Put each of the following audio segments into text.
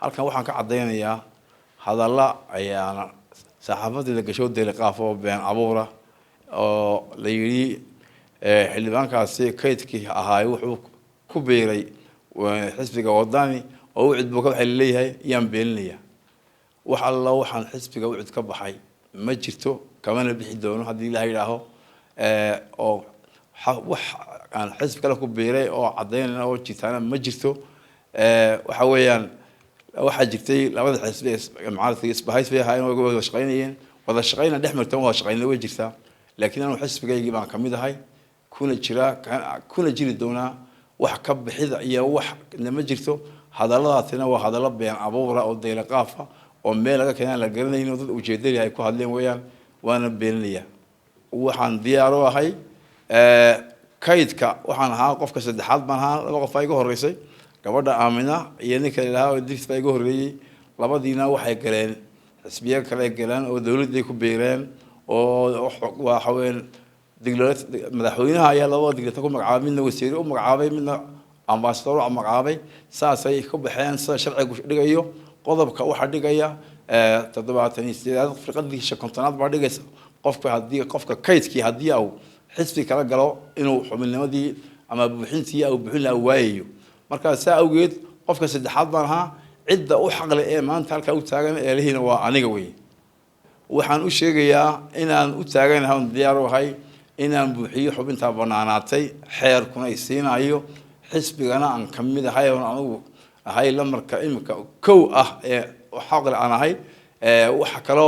halkan waxaan ka cadeynayaa hadalla ayaana saxaafadda la gasho deeqaafo been abuura oo la yiri xildhibaankaasi kaydkii ahaay wuxuu ku beeray xisbiga wadani oo uu cidbo ka waxay leeyahay yaan beeninaya wax alla waxaan xisbiga uu cid ka baxay ma jirto kamana bixi doono hadii la yiraahdo oo wax aan xisbi kale ku beeray oo cadeynayna oo jitaana ma jirto waxa weeyaan waxa jirtay labada xisbi macaaradka isbahays bay ahaayeen oo wada shaqeynayeen wada shaqeyna dhexmartan wada shaqeynay way jirtaa laakiin aanu xisbigaygii baan kamid ahay kuna jiri doona wax ka bixida iyo wax lama jirto hadalladaasina waa hadallo been abuura oo deeqaafa oo meel laga keenay la garanayno dad ujeedada ay ku hadleen weeyaan waana beeninaya waxaan diyaar u ahay kaydka waxaan ahaa qofka saddexaad baan ahaa laba qof ay iga horeysay gabadha Aamina iyo ninka ilaahay Idris bay iga horeeyay labadiina waxay galeen xisbiga kale galeen oo dawladda ku beereen oo waxa weyn diglood madaxweynaha ayaa laba diglood ku magacaabay midna wasiir u magacaabay midna ambassador u magacaabay saasay ku baxeen sharcigu dhigayo qodobka waxa dhigaya 78 firqadii kontonaad baa dhigaysa qofka kaydkii hadii uu xisbi kala galo inuu xubinnimadii ama buuxintii uu buuxin la waayo marka saa awgeed qofka saddexaad baan ahaa cidda u xaq leh ee maanta halka u taagan ee leeyna waa aniga weey waxaan u sheegayaa inaan u taaganahay diyaar u ahay inaan buuxiyo xubinta banaanaatay xeerkuna ay siinayo xisbigana aan kamid ahay oo anigu ahay la marka imika kow ah ee xaq leh aan ahay waxa kale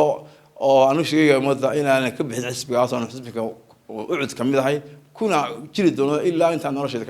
oo aanu sheegayaa umada inaan ka bixin xisbigaas oo xisbiga u cid kamid ahay kuna jiri doono ilaa inta nolosheeda